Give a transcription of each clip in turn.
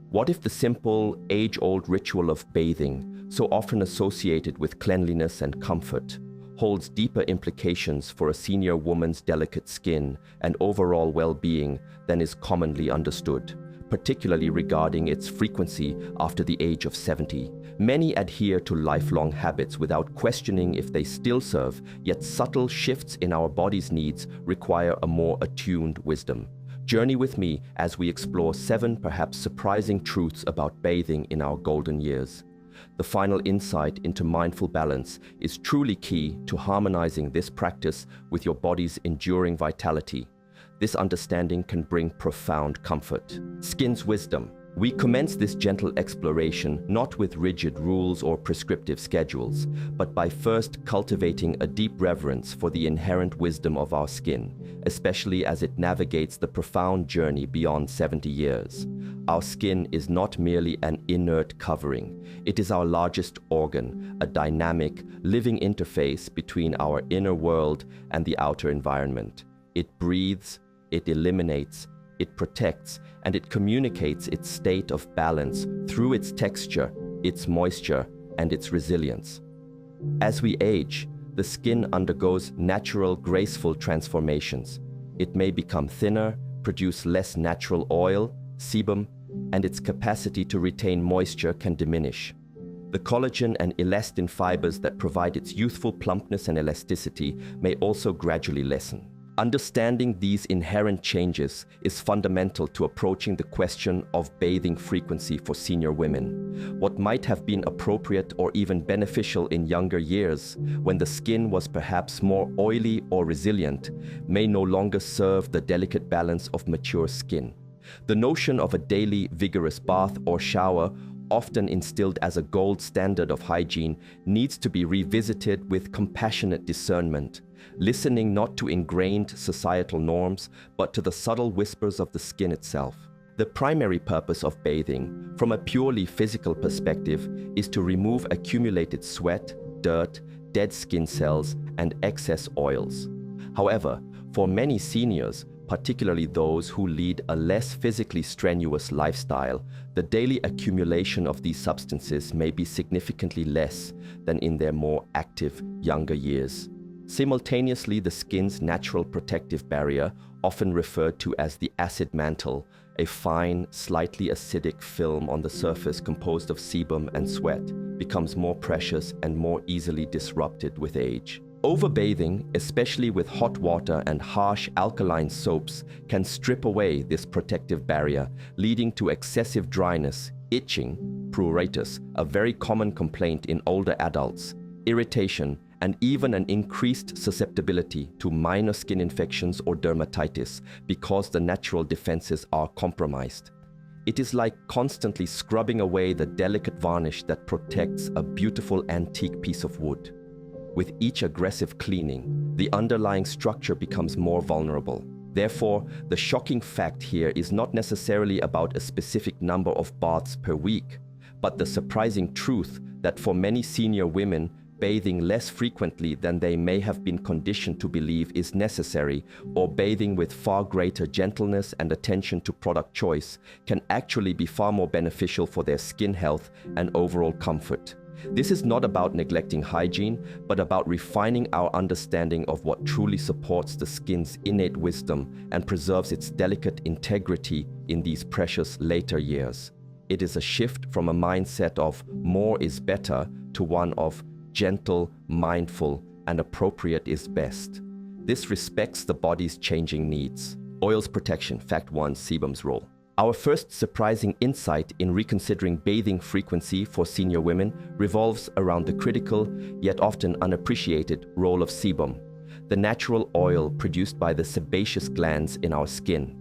What if the simple, age-old ritual of bathing, so often associated with cleanliness and comfort, holds deeper implications for a senior woman's delicate skin and overall well-being than is commonly understood, particularly regarding its frequency after the age of 70. Many adhere to lifelong habits without questioning if they still serve, yet subtle shifts in our body's needs require a more attuned wisdom. Journey with me as we explore 7 perhaps surprising truths about bathing in our golden years. The final insight into mindful balance is truly key to harmonizing this practice with your body's enduring vitality. This understanding can bring profound comfort. Skin's wisdom. We commence this gentle exploration not with rigid rules or prescriptive schedules, but by first cultivating a deep reverence for the inherent wisdom of our skin, especially as it navigates the profound journey beyond 70 years. Our skin is not merely an inert covering. It is our largest organ, a dynamic, living interface between our inner world and the outer environment. It breathes, it eliminates, it protects, and it communicates its state of balance through its texture, its moisture, and its resilience. As we age, the skin undergoes natural, graceful transformations. It may become thinner, produce less natural oil, sebum, and its capacity to retain moisture can diminish. The collagen and elastin fibers that provide its youthful plumpness and elasticity may also gradually lessen. Understanding these inherent changes is fundamental to approaching the question of bathing frequency for senior women. What might have been appropriate or even beneficial in younger years, when the skin was perhaps more oily or resilient, may no longer serve the delicate balance of mature skin. The notion of a daily, vigorous bath or shower, often instilled as a gold standard of hygiene, needs to be revisited with compassionate discernment, listening not to ingrained societal norms, but to the subtle whispers of the skin itself. The primary purpose of bathing, from a purely physical perspective, is to remove accumulated sweat, dirt, dead skin cells, and excess oils. However, for many seniors, particularly those who lead a less physically strenuous lifestyle, the daily accumulation of these substances may be significantly less than in their more active, younger years. Simultaneously, the skin's natural protective barrier, often referred to as the acid mantle, a fine, slightly acidic film on the surface composed of sebum and sweat, becomes more precious and more easily disrupted with age. Overbathing, especially with hot water and harsh alkaline soaps, can strip away this protective barrier, leading to excessive dryness, itching, pruritus, a very common complaint in older adults, irritation, and even an increased susceptibility to minor skin infections or dermatitis because the natural defenses are compromised. It is like constantly scrubbing away the delicate varnish that protects a beautiful antique piece of wood. With each aggressive cleaning, the underlying structure becomes more vulnerable. Therefore, the shocking fact here is not necessarily about a specific number of baths per week, but the surprising truth that for many senior women, bathing less frequently than they may have been conditioned to believe is necessary, or bathing with far greater gentleness and attention to product choice, can actually be far more beneficial for their skin health and overall comfort. This is not about neglecting hygiene, but about refining our understanding of what truly supports the skin's innate wisdom and preserves its delicate integrity in these precious later years. It is a shift from a mindset of more is better to one of gentle, mindful, and appropriate is best. This respects the body's changing needs. Oils protection. Fact 1. Sebum's role. Our first surprising insight in reconsidering bathing frequency for senior women revolves around the critical, yet often unappreciated, role of sebum, the natural oil produced by the sebaceous glands in our skin.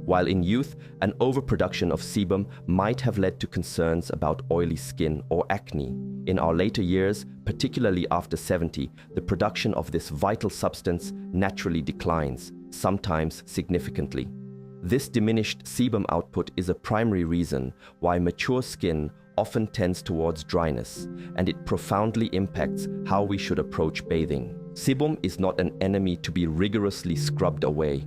While in youth, an overproduction of sebum might have led to concerns about oily skin or acne. In our later years, particularly after 70, the production of this vital substance naturally declines, sometimes significantly. This diminished sebum output is a primary reason why mature skin often tends towards dryness, and it profoundly impacts how we should approach bathing. Sebum is not an enemy to be rigorously scrubbed away.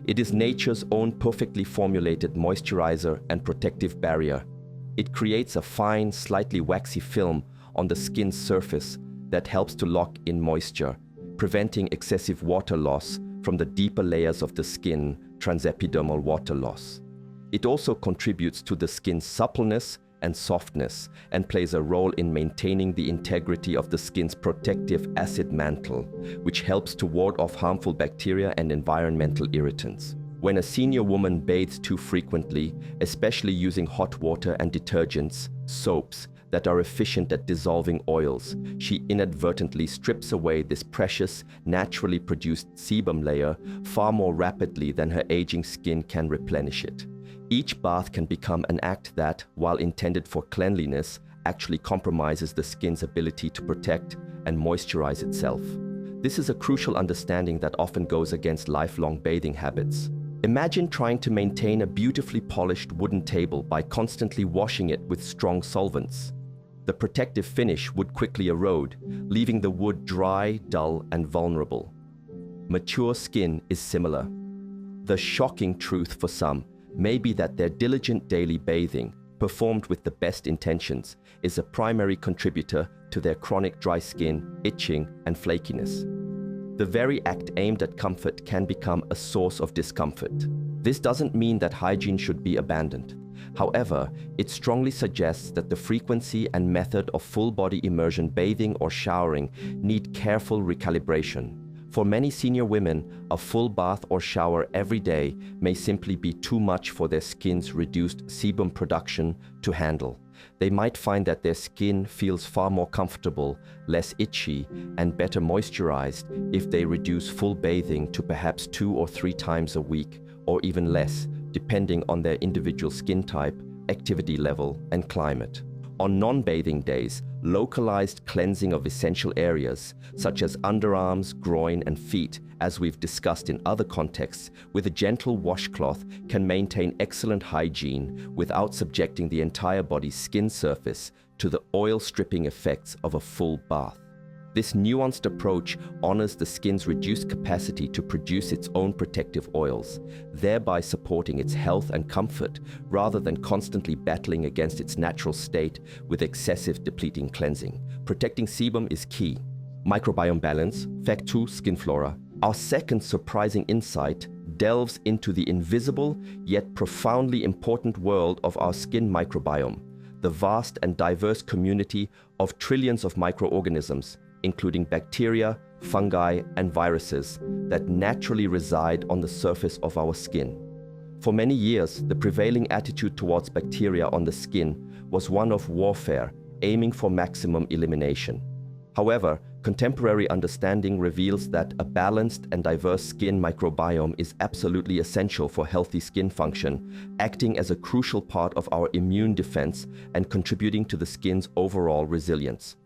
It is nature's own perfectly formulated moisturizer and protective barrier. It creates a fine, slightly waxy film on the skin's surface that helps to lock in moisture, preventing excessive water loss from the deeper layers of the skin, transepidermal water loss. It also contributes to the skin's suppleness and softness and plays a role in maintaining the integrity of the skin's protective acid mantle, which helps to ward off harmful bacteria and environmental irritants. When a senior woman bathes too frequently, especially using hot water and detergents, soaps, that are efficient at dissolving oils, she inadvertently strips away this precious, naturally produced sebum layer far more rapidly than her aging skin can replenish it. Each bath can become an act that, while intended for cleanliness, actually compromises the skin's ability to protect and moisturize itself. This is a crucial understanding that often goes against lifelong bathing habits. Imagine trying to maintain a beautifully polished wooden table by constantly washing it with strong solvents. The protective finish would quickly erode, leaving the wood dry, dull, and vulnerable. Mature skin is similar. The shocking truth for some may be that their diligent daily bathing, performed with the best intentions, is a primary contributor to their chronic dry skin, itching, and flakiness. The very act aimed at comfort can become a source of discomfort. This doesn't mean that hygiene should be abandoned. However, it strongly suggests that the frequency and method of full-body immersion bathing or showering need careful recalibration. For many senior women, a full bath or shower every day may simply be too much for their skin's reduced sebum production to handle. They might find that their skin feels far more comfortable, less itchy, and better moisturized if they reduce full bathing to perhaps 2 or 3 times a week, or even less, depending on their individual skin type, activity level, and climate. On non-bathing days, localized cleansing of essential areas, such as underarms, groin, and feet, as we've discussed in other contexts, with a gentle washcloth can maintain excellent hygiene without subjecting the entire body's skin surface to the oil-stripping effects of a full bath. This nuanced approach honors the skin's reduced capacity to produce its own protective oils, thereby supporting its health and comfort rather than constantly battling against its natural state with excessive depleting cleansing. Protecting sebum is key. Microbiome balance, Fact 2, skin flora. Our second surprising insight delves into the invisible yet profoundly important world of our skin microbiome, the vast and diverse community of trillions of microorganisms, including bacteria, fungi, and viruses that naturally reside on the surface of our skin. For many years, the prevailing attitude towards bacteria on the skin was one of warfare, aiming for maximum elimination. However, contemporary understanding reveals that a balanced and diverse skin microbiome is absolutely essential for healthy skin function, acting as a crucial part of our immune defense and contributing to the skin's overall resilience.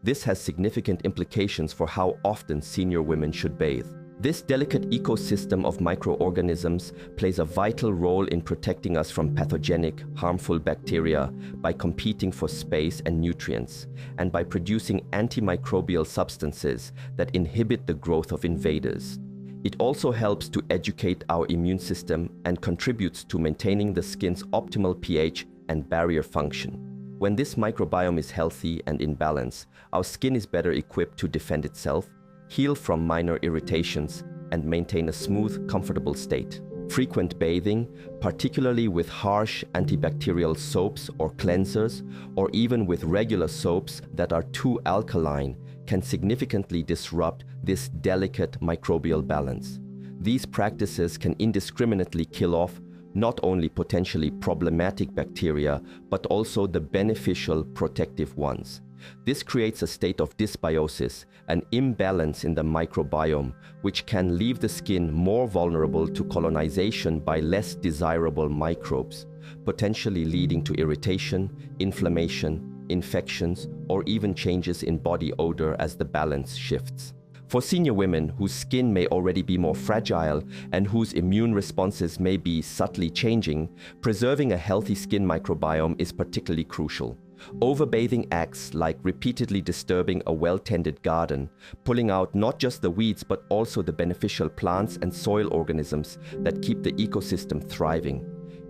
This has significant implications for how often senior women should bathe. This delicate ecosystem of microorganisms plays a vital role in protecting us from pathogenic, harmful bacteria by competing for space and nutrients, and by producing antimicrobial substances that inhibit the growth of invaders. It also helps to educate our immune system and contributes to maintaining the skin's optimal pH and barrier function. When this microbiome is healthy and in balance, our skin is better equipped to defend itself, heal from minor irritations, and maintain a smooth, comfortable state. Frequent bathing, particularly with harsh antibacterial soaps or cleansers, or even with regular soaps that are too alkaline, can significantly disrupt this delicate microbial balance. These practices can indiscriminately kill off not only potentially problematic bacteria, but also the beneficial protective ones. This creates a state of dysbiosis, an imbalance in the microbiome, which can leave the skin more vulnerable to colonization by less desirable microbes, potentially leading to irritation, inflammation, infections, or even changes in body odor as the balance shifts. For senior women whose skin may already be more fragile and whose immune responses may be subtly changing, preserving a healthy skin microbiome is particularly crucial. Overbathing acts like repeatedly disturbing a well-tended garden, pulling out not just the weeds but also the beneficial plants and soil organisms that keep the ecosystem thriving.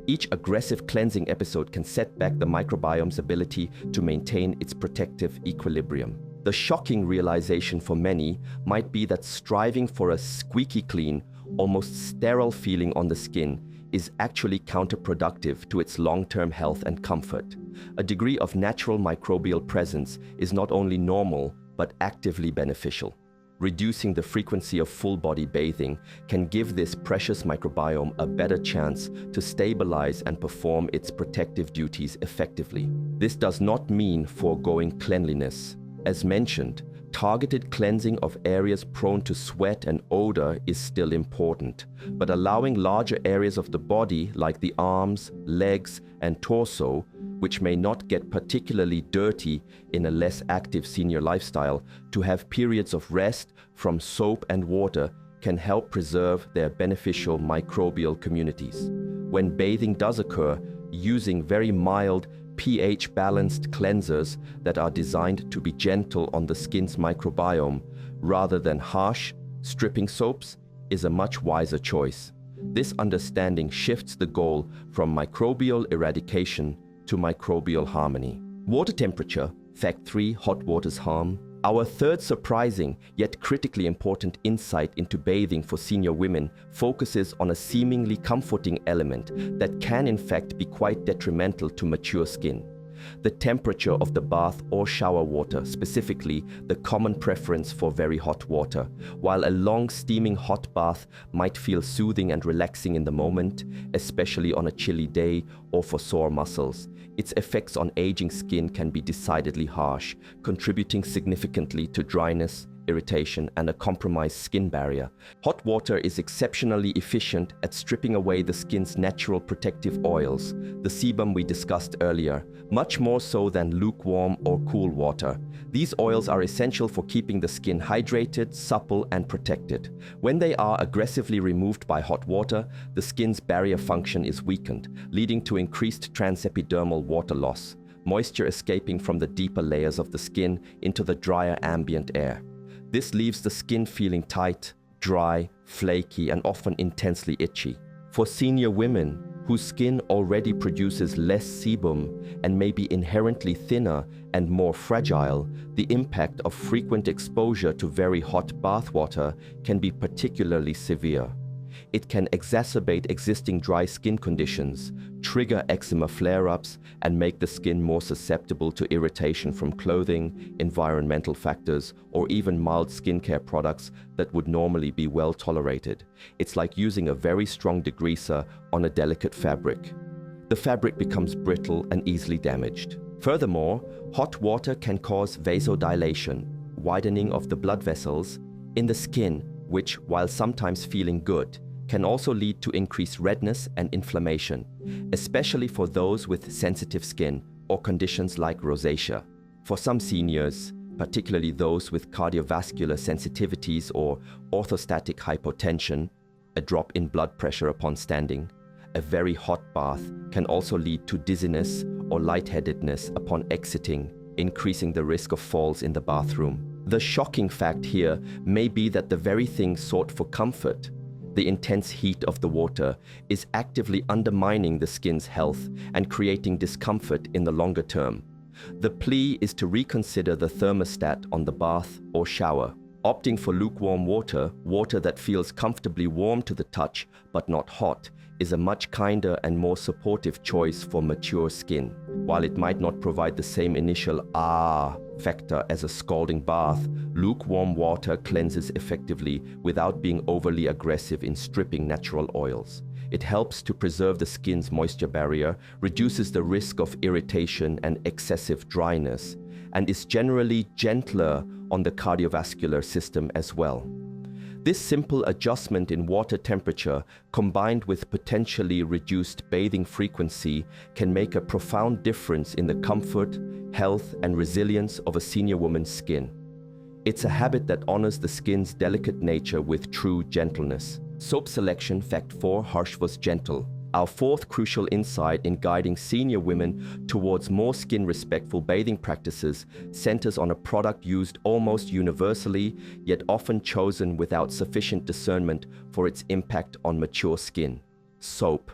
Each aggressive cleansing episode can set back the microbiome's ability to maintain its protective equilibrium. The shocking realization for many might be that striving for a squeaky clean, almost sterile feeling on the skin is actually counterproductive to its long-term health and comfort. A degree of natural microbial presence is not only normal, but actively beneficial. Reducing the frequency of full-body bathing can give this precious microbiome a better chance to stabilize and perform its protective duties effectively. This does not mean foregoing cleanliness. As mentioned, targeted cleansing of areas prone to sweat and odor is still important, but allowing larger areas of the body like the arms, legs, and torso, which may not get particularly dirty in a less active senior lifestyle, to have periods of rest from soap and water can help preserve their beneficial microbial communities. When bathing does occur, using very mild pH-balanced cleansers that are designed to be gentle on the skin's microbiome rather than harsh, stripping soaps is a much wiser choice. This understanding shifts the goal from microbial eradication to microbial harmony. Water temperature, fact 3, hot water's harm. Our third surprising yet critically important insight into bathing for senior women focuses on a seemingly comforting element that can in fact be quite detrimental to mature skin. The temperature of the bath or shower water, specifically the common preference for very hot water. While a long steaming hot bath might feel soothing and relaxing in the moment, especially on a chilly day or for sore muscles, its effects on aging skin can be decidedly harsh, contributing significantly to dryness, irritation, and a compromised skin barrier. Hot water is exceptionally efficient at stripping away the skin's natural protective oils, the sebum we discussed earlier, much more so than lukewarm or cool water. These oils are essential for keeping the skin hydrated, supple, and protected. When they are aggressively removed by hot water, the skin's barrier function is weakened, leading to increased transepidermal water loss, moisture escaping from the deeper layers of the skin into the drier ambient air. This leaves the skin feeling tight, dry, flaky, and often intensely itchy. For senior women, whose skin already produces less sebum and may be inherently thinner and more fragile, the impact of frequent exposure to very hot bathwater can be particularly severe. It can exacerbate existing dry skin conditions, trigger eczema flare-ups, and make the skin more susceptible to irritation from clothing, environmental factors, or even mild skincare products that would normally be well tolerated. It's like using a very strong degreaser on a delicate fabric. The fabric becomes brittle and easily damaged. Furthermore, hot water can cause vasodilation, widening of the blood vessels in the skin, which, while sometimes feeling good, can also lead to increased redness and inflammation, especially for those with sensitive skin or conditions like rosacea. For some seniors, particularly those with cardiovascular sensitivities or orthostatic hypotension, a drop in blood pressure upon standing, a very hot bath can also lead to dizziness or lightheadedness upon exiting, increasing the risk of falls in the bathroom. The shocking fact here may be that the very thing sought for comfort, the intense heat of the water, is actively undermining the skin's health and creating discomfort in the longer term. The plea is to reconsider the thermostat on the bath or shower. Opting for lukewarm water, water that feels comfortably warm to the touch but not hot, is a much kinder and more supportive choice for mature skin. While it might not provide the same initial "ah" factor as a scalding bath, lukewarm water cleanses effectively without being overly aggressive in stripping natural oils. It helps to preserve the skin's moisture barrier, reduces the risk of irritation and excessive dryness, and is generally gentler on the cardiovascular system as well. This simple adjustment in water temperature, combined with potentially reduced bathing frequency, can make a profound difference in the comfort, health, and resilience of a senior woman's skin. It's a habit that honors the skin's delicate nature with true gentleness. Soap selection, fact 4, harsh was gentle. Our fourth crucial insight in guiding senior women towards more skin-respectful bathing practices centers on a product used almost universally, yet often chosen without sufficient discernment for its impact on mature skin: soap.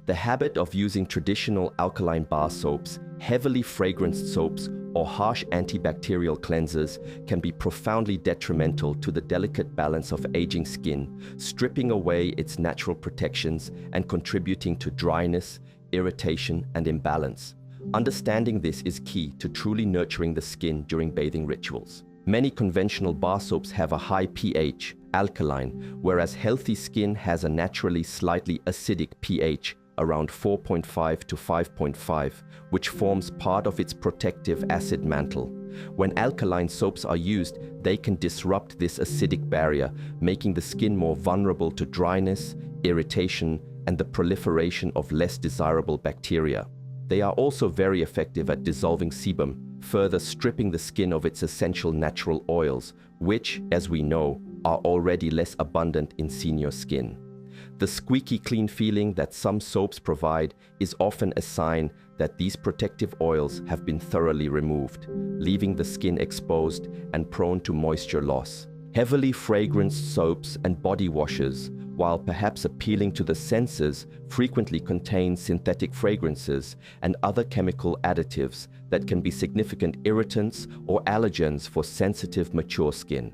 The habit of using traditional alkaline bar soaps, heavily fragranced soaps, or harsh antibacterial cleansers can be profoundly detrimental to the delicate balance of aging skin, stripping away its natural protections and contributing to dryness, irritation, and imbalance. Understanding this is key to truly nurturing the skin during bathing rituals. Many conventional bar soaps have a high pH, alkaline, whereas healthy skin has a naturally slightly acidic pH, around 4.5 to 5.5, which forms part of its protective acid mantle. When alkaline soaps are used, they can disrupt this acidic barrier, making the skin more vulnerable to dryness, irritation, and the proliferation of less desirable bacteria. They are also very effective at dissolving sebum, further stripping the skin of its essential natural oils, which, as we know, are already less abundant in senior skin. The squeaky clean feeling that some soaps provide is often a sign that these protective oils have been thoroughly removed, leaving the skin exposed and prone to moisture loss. Heavily fragranced soaps and body washes, while perhaps appealing to the senses, frequently contain synthetic fragrances and other chemical additives that can be significant irritants or allergens for sensitive, mature skin.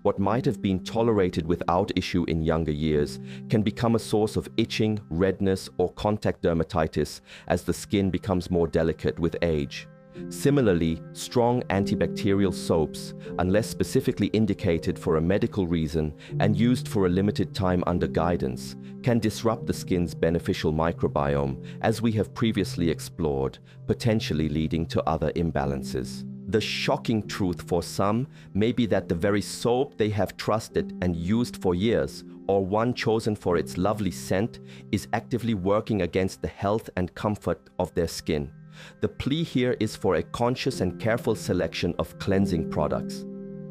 What might have been tolerated without issue in younger years can become a source of itching, redness, or contact dermatitis as the skin becomes more delicate with age. Similarly, strong antibacterial soaps, unless specifically indicated for a medical reason and used for a limited time under guidance, can disrupt the skin's beneficial microbiome, as we have previously explored, potentially leading to other imbalances. The shocking truth for some may be that the very soap they have trusted and used for years, or one chosen for its lovely scent, is actively working against the health and comfort of their skin. The plea here is for a conscious and careful selection of cleansing products.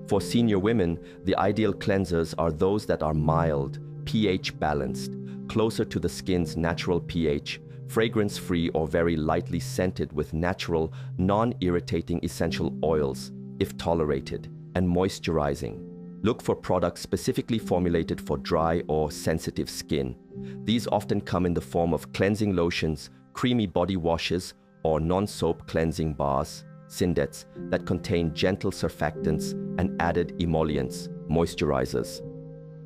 For senior women, the ideal cleansers are those that are mild, pH balanced, closer to the skin's natural pH, fragrance-free or very lightly scented with natural, non-irritating essential oils, if tolerated, and moisturizing. Look for products specifically formulated for dry or sensitive skin. These often come in the form of cleansing lotions, creamy body washes, or non-soap cleansing bars, Syndets, that contain gentle surfactants and added emollients, moisturizers.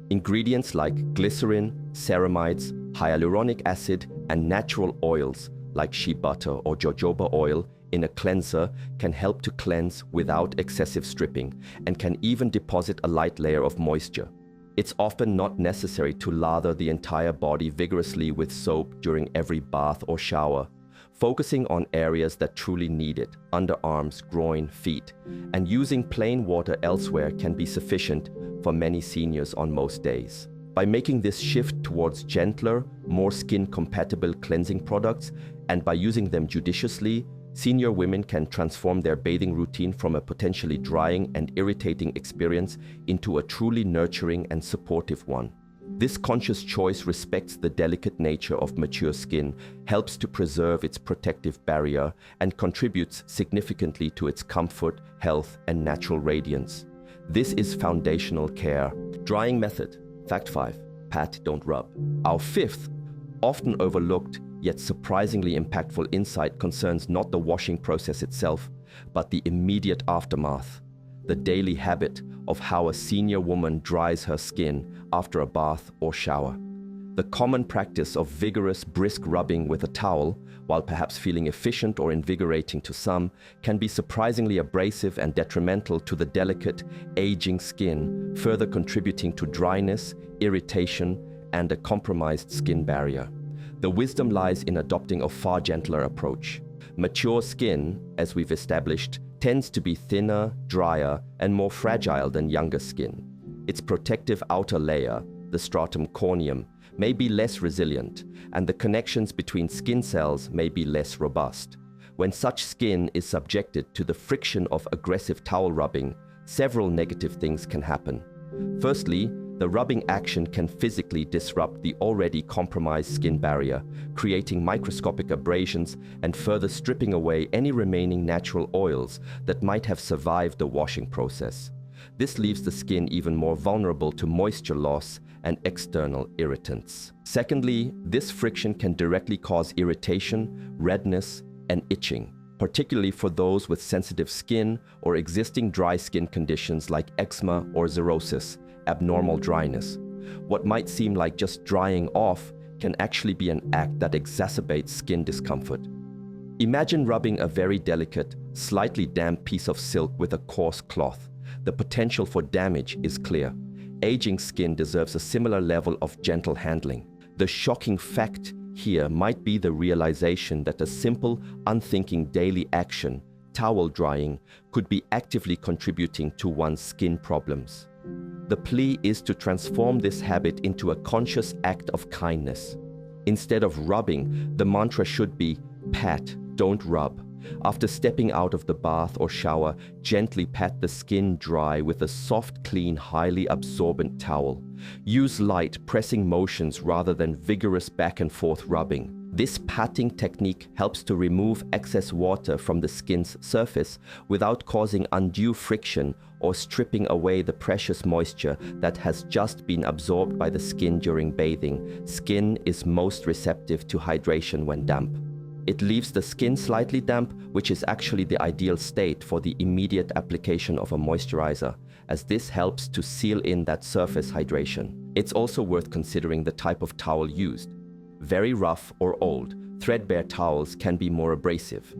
Ingredients like glycerin, ceramides, hyaluronic acid, and natural oils like shea butter or jojoba oil in a cleanser can help to cleanse without excessive stripping and can even deposit a light layer of moisture. It's often not necessary to lather the entire body vigorously with soap during every bath or shower. Focusing on areas that truly need it, underarms, groin, feet, and using plain water elsewhere can be sufficient for many seniors on most days. By making this shift towards gentler, more skin-compatible cleansing products, and by using them judiciously, senior women can transform their bathing routine from a potentially drying and irritating experience into a truly nurturing and supportive one. This conscious choice respects the delicate nature of mature skin, helps to preserve its protective barrier, and contributes significantly to its comfort, health, and natural radiance. This is foundational care. Drying method. Fact 5. Pat, don't rub. Our fifth, often overlooked, yet surprisingly impactful insight concerns not the washing process itself, but the immediate aftermath. The daily habit of how a senior woman dries her skin after a bath or shower. The common practice of vigorous, brisk rubbing with a towel, while perhaps feeling efficient or invigorating to some, can be surprisingly abrasive and detrimental to the delicate, aging skin, further contributing to dryness, irritation, and a compromised skin barrier. The wisdom lies in adopting a far gentler approach. Mature skin, as we've established, tends to be thinner, drier, and more fragile than younger skin. Its protective outer layer, the stratum corneum, may be less resilient, and the connections between skin cells may be less robust. When such skin is subjected to the friction of aggressive towel rubbing, several negative things can happen. Firstly, the rubbing action can physically disrupt the already compromised skin barrier, creating microscopic abrasions and further stripping away any remaining natural oils that might have survived the washing process. This leaves the skin even more vulnerable to moisture loss and external irritants. Secondly, this friction can directly cause irritation, redness, and itching, particularly for those with sensitive skin or existing dry skin conditions like eczema or xerosis, abnormal dryness. What might seem like just drying off can actually be an act that exacerbates skin discomfort. Imagine rubbing a very delicate, slightly damp piece of silk with a coarse cloth. The potential for damage is clear. Aging skin deserves a similar level of gentle handling. The shocking fact here might be the realization that a simple, unthinking daily action, towel drying, could be actively contributing to one's skin problems. The plea is to transform this habit into a conscious act of kindness. Instead of rubbing, the mantra should be, pat, don't rub. After stepping out of the bath or shower, gently pat the skin dry with a soft, clean, highly absorbent towel. Use light, pressing motions rather than vigorous back and forth rubbing. This patting technique helps to remove excess water from the skin's surface without causing undue friction or stripping away the precious moisture that has just been absorbed by the skin during bathing. Skin is most receptive to hydration when damp. It leaves the skin slightly damp, which is actually the ideal state for the immediate application of a moisturizer, as this helps to seal in that surface hydration. It's also worth considering the type of towel used. Very rough or old, threadbare towels can be more abrasive.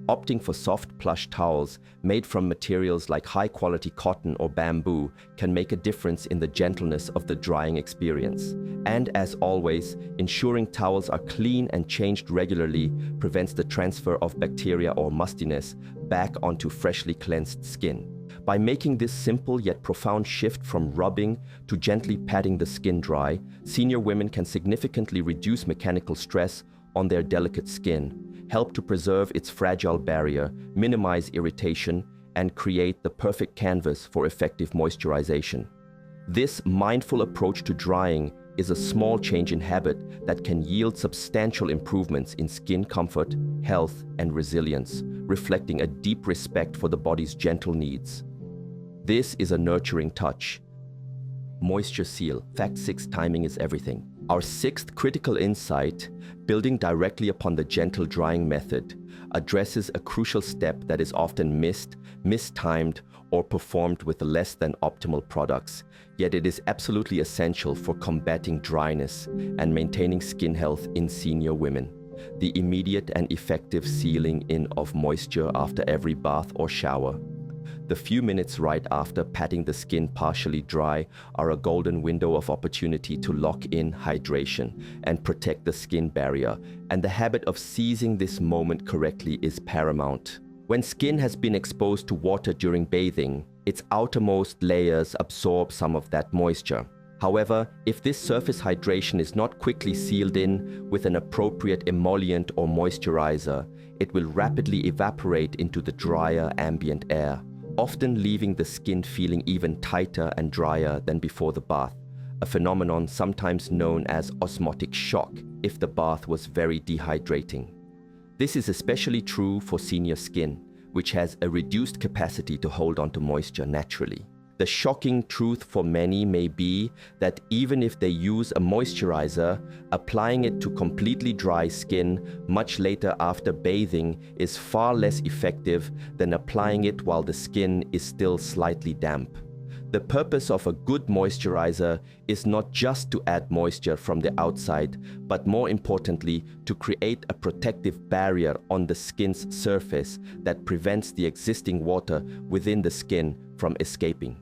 Opting for soft plush towels made from materials like high-quality cotton or bamboo can make a difference in the gentleness of the drying experience. And as always, ensuring towels are clean and changed regularly prevents the transfer of bacteria or mustiness back onto freshly cleansed skin. By making this simple yet profound shift from rubbing to gently patting the skin dry, senior women can significantly reduce mechanical stress on their delicate skin, help to preserve its fragile barrier, minimize irritation, and create the perfect canvas for effective moisturization. This mindful approach to drying is a small change in habit that can yield substantial improvements in skin comfort, health, and resilience, reflecting a deep respect for the body's gentle needs. This is a nurturing touch. Moisture seal. Fact 6: timing is everything. Our sixth critical insight, building directly upon the gentle drying method, addresses a crucial step that is often missed, mistimed, or performed with less than optimal products. Yet it is absolutely essential for combating dryness and maintaining skin health in senior women. The immediate and effective sealing in of moisture after every bath or shower. The few minutes right after patting the skin partially dry are a golden window of opportunity to lock in hydration and protect the skin barrier, and the habit of seizing this moment correctly is paramount. When skin has been exposed to water during bathing, its outermost layers absorb some of that moisture. However, if this surface hydration is not quickly sealed in with an appropriate emollient or moisturizer, it will rapidly evaporate into the drier ambient air, often leaving the skin feeling even tighter and drier than before the bath, a phenomenon sometimes known as osmotic shock if the bath was very dehydrating. This is especially true for senior skin, which has a reduced capacity to hold onto moisture naturally. The shocking truth for many may be that even if they use a moisturizer, applying it to completely dry skin much later after bathing is far less effective than applying it while the skin is still slightly damp. The purpose of a good moisturizer is not just to add moisture from the outside, but more importantly, to create a protective barrier on the skin's surface that prevents the existing water within the skin from escaping.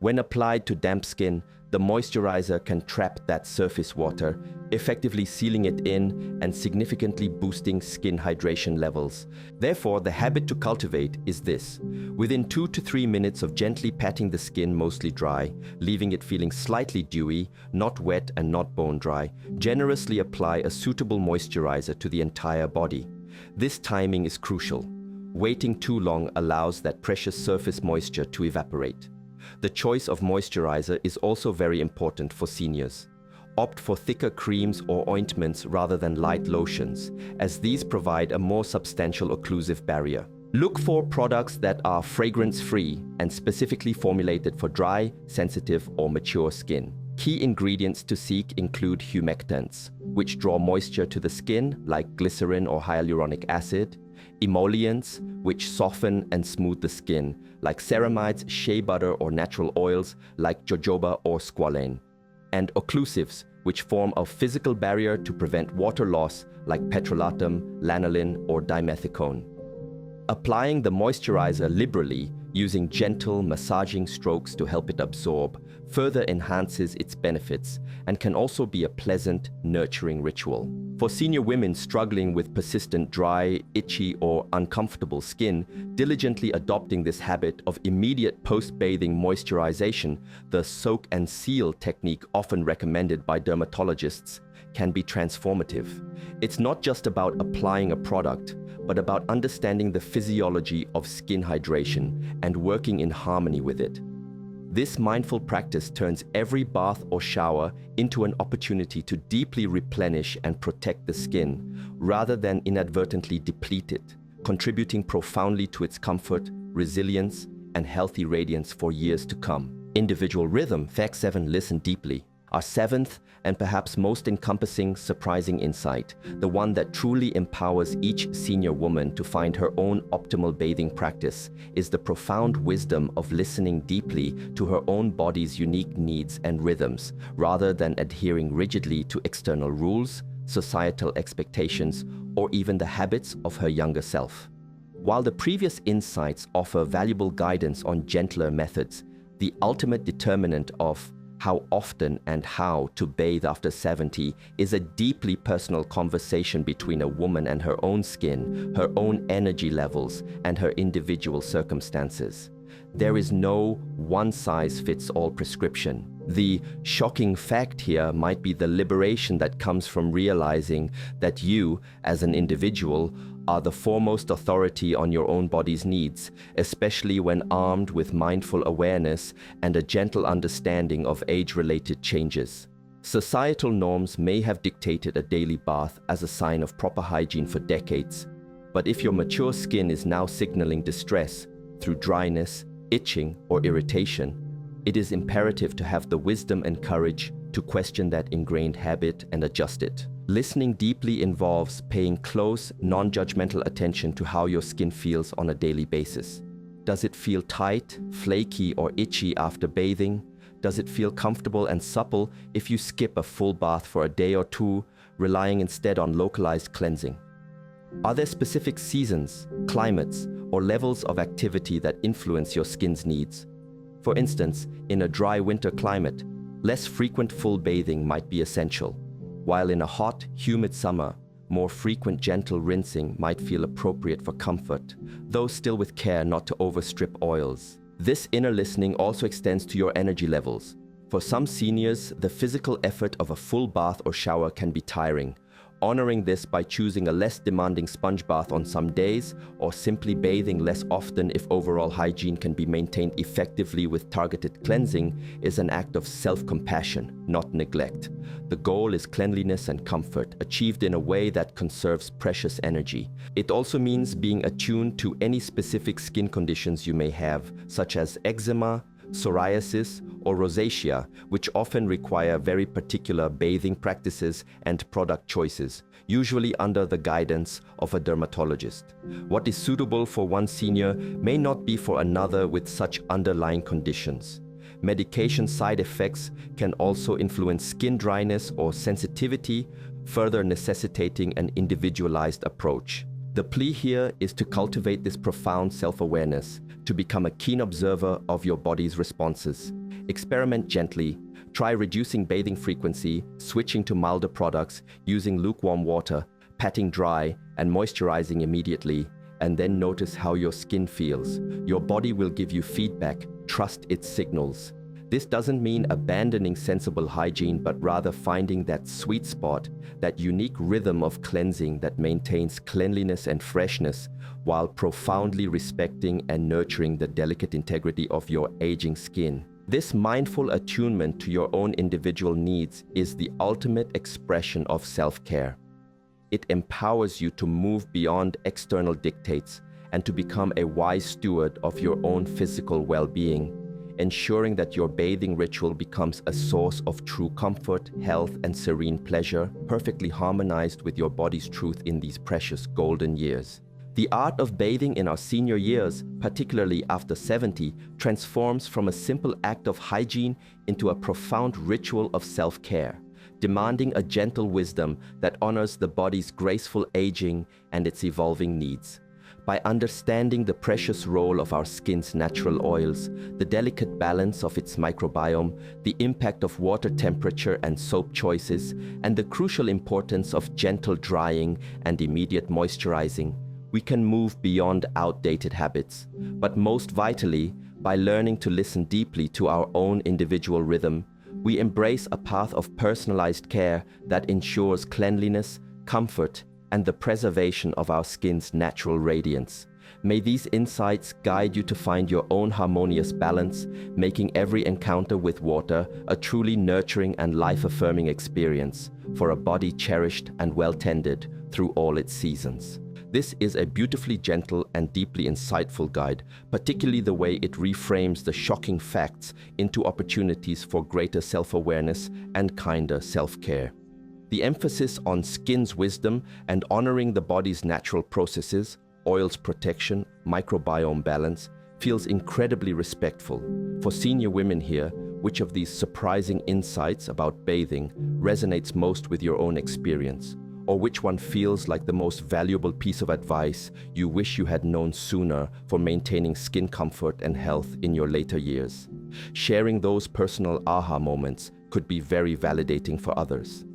When applied to damp skin, the moisturizer can trap that surface water, effectively sealing it in and significantly boosting skin hydration levels. Therefore, the habit to cultivate is this. Within 2 to 3 minutes of gently patting the skin mostly dry, leaving it feeling slightly dewy, not wet and not bone dry, generously apply a suitable moisturizer to the entire body. This timing is crucial. Waiting too long allows that precious surface moisture to evaporate. The choice of moisturizer is also very important for seniors. Opt for thicker creams or ointments rather than light lotions, as these provide a more substantial occlusive barrier. Look for products that are fragrance-free and specifically formulated for dry, sensitive, or mature skin. Key ingredients to seek include humectants, which draw moisture to the skin, like glycerin or hyaluronic acid, emollients, which soften and smooth the skin, like ceramides, shea butter, or natural oils, like jojoba or squalane, and occlusives, which form a physical barrier to prevent water loss, like petrolatum, lanolin, or dimethicone. Applying the moisturizer liberally, using gentle massaging strokes to help it absorb, further enhances its benefits and can also be a pleasant, nurturing ritual. For senior women struggling with persistent dry, itchy, or uncomfortable skin, diligently adopting this habit of immediate post-bathing moisturization, the soak and seal technique often recommended by dermatologists, can be transformative. It's not just about applying a product, but about understanding the physiology of skin hydration and working in harmony with it. This mindful practice turns every bath or shower into an opportunity to deeply replenish and protect the skin, rather than inadvertently deplete it, contributing profoundly to its comfort, resilience, and healthy radiance for years to come. Individual rhythm, Fact 7, listen deeply. Our seventh and perhaps most encompassing, surprising insight, the one that truly empowers each senior woman to find her own optimal bathing practice, is the profound wisdom of listening deeply to her own body's unique needs and rhythms, rather than adhering rigidly to external rules, societal expectations, or even the habits of her younger self. While the previous insights offer valuable guidance on gentler methods, the ultimate determinant of how often and how to bathe after 70 is a deeply personal conversation between a woman and her own skin, her own energy levels, and her individual circumstances. There is no one-size-fits-all prescription. The shocking fact here might be the liberation that comes from realizing that you, as an individual, are the foremost authority on your own body's needs, especially when armed with mindful awareness and a gentle understanding of age-related changes. Societal norms may have dictated a daily bath as a sign of proper hygiene for decades, but if your mature skin is now signaling distress through dryness, itching, or irritation, it is imperative to have the wisdom and courage to question that ingrained habit and adjust it. Listening deeply involves paying close, non-judgmental attention to how your skin feels on a daily basis. Does it feel tight, flaky, or itchy after bathing? Does it feel comfortable and supple if you skip a full bath for a day or two, relying instead on localized cleansing? Are there specific seasons, climates, or levels of activity that influence your skin's needs? For instance, in a dry winter climate, less frequent full bathing might be essential, while in a hot, humid summer, more frequent gentle rinsing might feel appropriate for comfort, though still with care not to overstrip oils. This inner listening also extends to your energy levels. For some seniors, the physical effort of a full bath or shower can be tiring. Honoring this by choosing a less demanding sponge bath on some days, or simply bathing less often if overall hygiene can be maintained effectively with targeted cleansing, is an act of self-compassion, not neglect. The goal is cleanliness and comfort, achieved in a way that conserves precious energy. It also means being attuned to any specific skin conditions you may have, such as eczema, psoriasis, or rosacea, which often require very particular bathing practices and product choices, usually under the guidance of a dermatologist. What is suitable for one senior may not be for another with such underlying conditions. Medication side effects can also influence skin dryness or sensitivity, further necessitating an individualized approach. The plea here is to cultivate this profound self-awareness, to become a keen observer of your body's responses. Experiment gently. Try reducing bathing frequency, switching to milder products, using lukewarm water, patting dry, and moisturizing immediately, and then notice how your skin feels. Your body will give you feedback. Trust its signals. This doesn't mean abandoning sensible hygiene, but rather finding that sweet spot, that unique rhythm of cleansing that maintains cleanliness and freshness, while profoundly respecting and nurturing the delicate integrity of your aging skin. This mindful attunement to your own individual needs is the ultimate expression of self-care. It empowers you to move beyond external dictates and to become a wise steward of your own physical well-being. ensuring that your bathing ritual becomes a source of true comfort, health, and serene pleasure, perfectly harmonized with your body's truth in these precious golden years. The art of bathing in our senior years, particularly after 70, transforms from a simple act of hygiene into a profound ritual of self-care, demanding a gentle wisdom that honors the body's graceful aging and its evolving needs. By understanding the precious role of our skin's natural oils, the delicate balance of its microbiome, the impact of water temperature and soap choices, and the crucial importance of gentle drying and immediate moisturizing, we can move beyond outdated habits. But most vitally, by learning to listen deeply to our own individual rhythm, we embrace a path of personalized care that ensures cleanliness, comfort, and the preservation of our skin's natural radiance. May these insights guide you to find your own harmonious balance, making every encounter with water a truly nurturing and life-affirming experience for a body cherished and well-tended through all its seasons. This is a beautifully gentle and deeply insightful guide, particularly the way it reframes the shocking facts into opportunities for greater self-awareness and kinder self-care. The emphasis on skin's wisdom and honoring the body's natural processes, oils protection, microbiome balance, feels incredibly respectful. For senior women here, which of these surprising insights about bathing resonates most with your own experience? Or which one feels like the most valuable piece of advice you wish you had known sooner for maintaining skin comfort and health in your later years? Sharing those personal aha moments could be very validating for others.